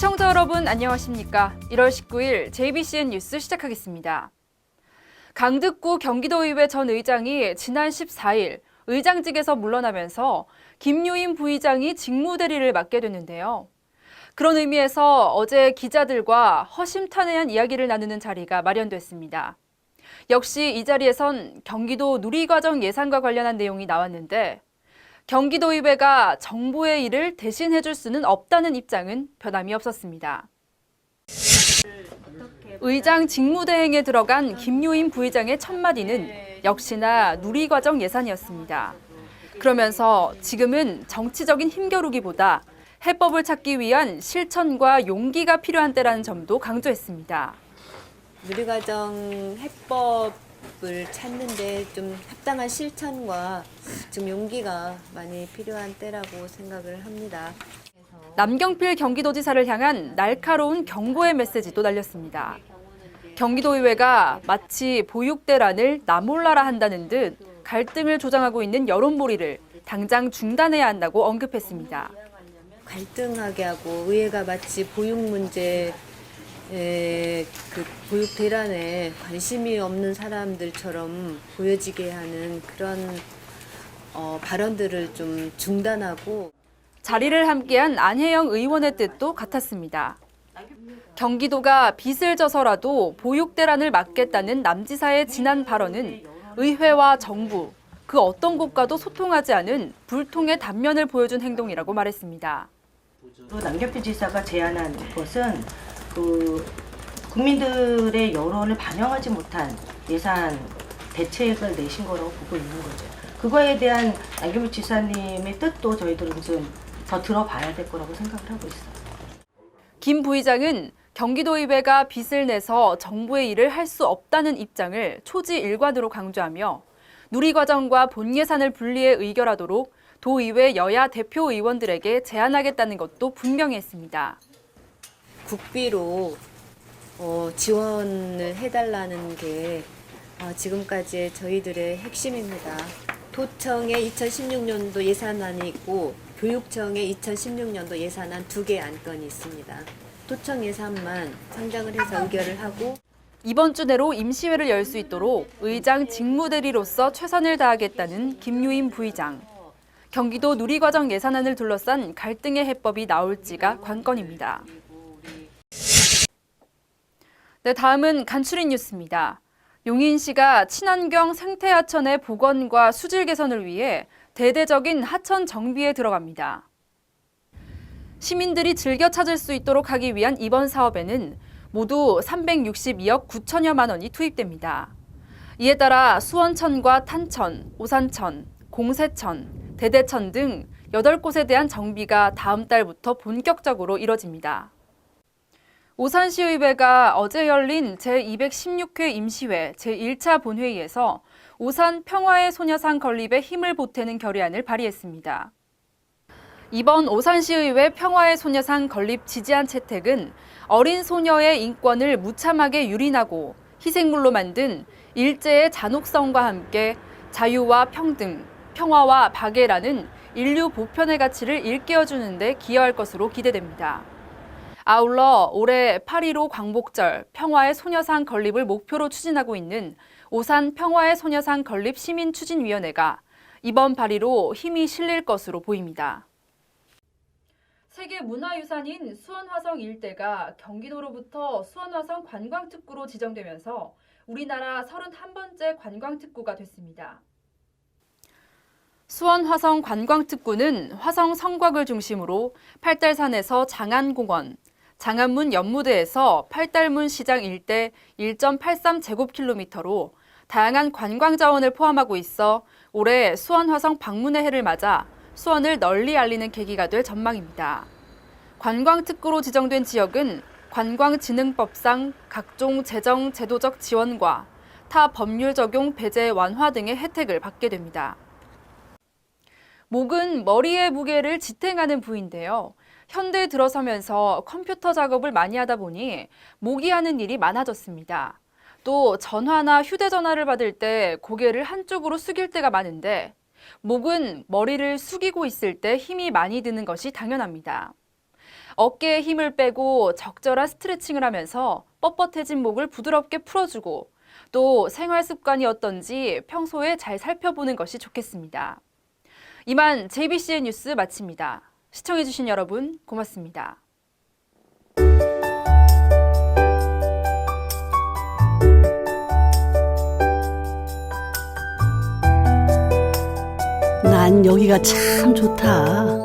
시청자 여러분 안녕하십니까? 1월 19일 JBCN 뉴스 시작하겠습니다. 강득구 경기도의회 전 의장이 지난 14일 의장직에서 물러나면서 김유인 부의장이 직무대리를 맡게 됐는데요. 그런 의미에서 어제 기자들과 허심탄회한 이야기를 나누는 자리가 마련됐습니다. 역시 이 자리에선 경기도 누리과정 예산과 관련한 내용이 나왔는데 경기도의회가 정부의 일을 대신해줄 수는 없다는 입장은 변함이 없었습니다. 의장 직무대행에 들어간 김유인 부의장의 첫 마디는 역시나 누리과정 예산이었습니다. 그러면서 지금은 정치적인 힘겨루기보다 해법을 찾기 위한 실천과 용기가 필요한 때라는 점도 강조했습니다. 누리과정 해법을 찾는데 좀 합당한 실천과 좀 용기가 많이 필요한 때라고 생각을 합니다. 남경필 경기도지사를 향한 날카로운 경고의 메시지도 날렸습니다. 경기도의회가 마치 보육대란을 나몰라라 한다는 듯 갈등을 조장하고 있는 여론몰이를 당장 중단해야 한다고 언급했습니다. 갈등하게 하고 의회가 마치 보육 문제 그 보육 대란에 관심이 없는 사람들처럼 보여지게 하는 그런 발언들을 좀 중단하고 자리를 함께한 안혜영 의원의 뜻도 같았습니다. 경기도가 빚을 져서라도 보육대란을 막겠다는 남지사의 지난 발언은 의회와 정부, 그 어떤 곳과도 소통하지 않은 불통의 단면을 보여준 행동이라고 말했습니다. 남경필 지사가 제안한 것은 국민들의 여론을 반영하지 못한 예산 대책을 내신 거라고 보고 있는 거죠. 그거에 대한 남경필 지사님의 뜻도 저희들은 좀 더 들어봐야 될 거라고 생각을 하고 있어요. 김 부의장은 경기도의회가 빚을 내서 정부의 일을 할 수 없다는 입장을 초지일관으로 강조하며 누리과정과 본예산을 분리해 의결하도록 도의회 여야 대표 의원들에게 제안하겠다는 것도 분명히 했습니다. 국비로 지원을 해달라는 게 지금까지의 저희들의 핵심입니다. 도청의 2016년도 예산안이 있고 교육청의 2016년도 예산안 2개 안건이 있습니다. 도청 예산만 상정을 해서 의결을 하고 이번 주 내로 임시회를 열 수 있도록 의장 직무대리로서 최선을 다하겠다는 김유인 부의장. 경기도 누리과정 예산안을 둘러싼 갈등의 해법이 나올지가 관건입니다. 네, 다음은 간추린 뉴스입니다. 용인시가 친환경 생태하천의 복원과 수질 개선을 위해 대대적인 하천 정비에 들어갑니다. 시민들이 즐겨 찾을 수 있도록 하기 위한 이번 사업에는 모두 362억 9천여만 원이 투입됩니다. 이에 따라 수원천과 탄천, 오산천, 공세천, 대대천 등 8곳에 대한 정비가 다음 달부터 본격적으로 이뤄집니다. 오산시의회가 어제 열린 제216회 임시회 제1차 본회의에서 오산 평화의 소녀상 건립에 힘을 보태는 결의안을 발의했습니다. 이번 오산시의회 평화의 소녀상 건립 지지안 채택은 어린 소녀의 인권을 무참하게 유린하고 희생물로 만든 일제의 잔혹성과 함께 자유와 평등, 평화와 박애라는 인류 보편의 가치를 일깨워주는 데 기여할 것으로 기대됩니다. 아울러 올해 8.15 광복절 평화의 소녀상 건립을 목표로 추진하고 있는 오산 평화의 소녀상 건립 시민추진위원회가 이번 발의로 힘이 실릴 것으로 보입니다. 세계문화유산인 수원화성 일대가 경기도로부터 수원화성 관광특구로 지정되면서 우리나라 31번째 관광특구가 됐습니다. 수원화성 관광특구는 화성 성곽을 중심으로 팔달산에서 장안공원, 장안문 연무대에서 팔달문 시장 일대 1.83제곱킬로미터로 다양한 관광 자원을 포함하고 있어 올해 수원화성 방문의 해를 맞아 수원을 널리 알리는 계기가 될 전망입니다. 관광특구로 지정된 지역은 관광진흥법상 각종 재정, 제도적 지원과 타 법률 적용 배제 완화 등의 혜택을 받게 됩니다. 목은 머리의 무게를 지탱하는 부위인데요. 현대에 들어서면서 컴퓨터 작업을 많이 하다 보니 목이 하는 일이 많아졌습니다. 또 전화나 휴대전화를 받을 때 고개를 한쪽으로 숙일 때가 많은데 목은 머리를 숙이고 있을 때 힘이 많이 드는 것이 당연합니다. 어깨에 힘을 빼고 적절한 스트레칭을 하면서 뻣뻣해진 목을 부드럽게 풀어주고 또 생활 습관이 어떤지 평소에 잘 살펴보는 것이 좋겠습니다. 이만 JBC의 뉴스 마칩니다. 시청해주신 여러분 고맙습니다. 난 여기가 참 좋다.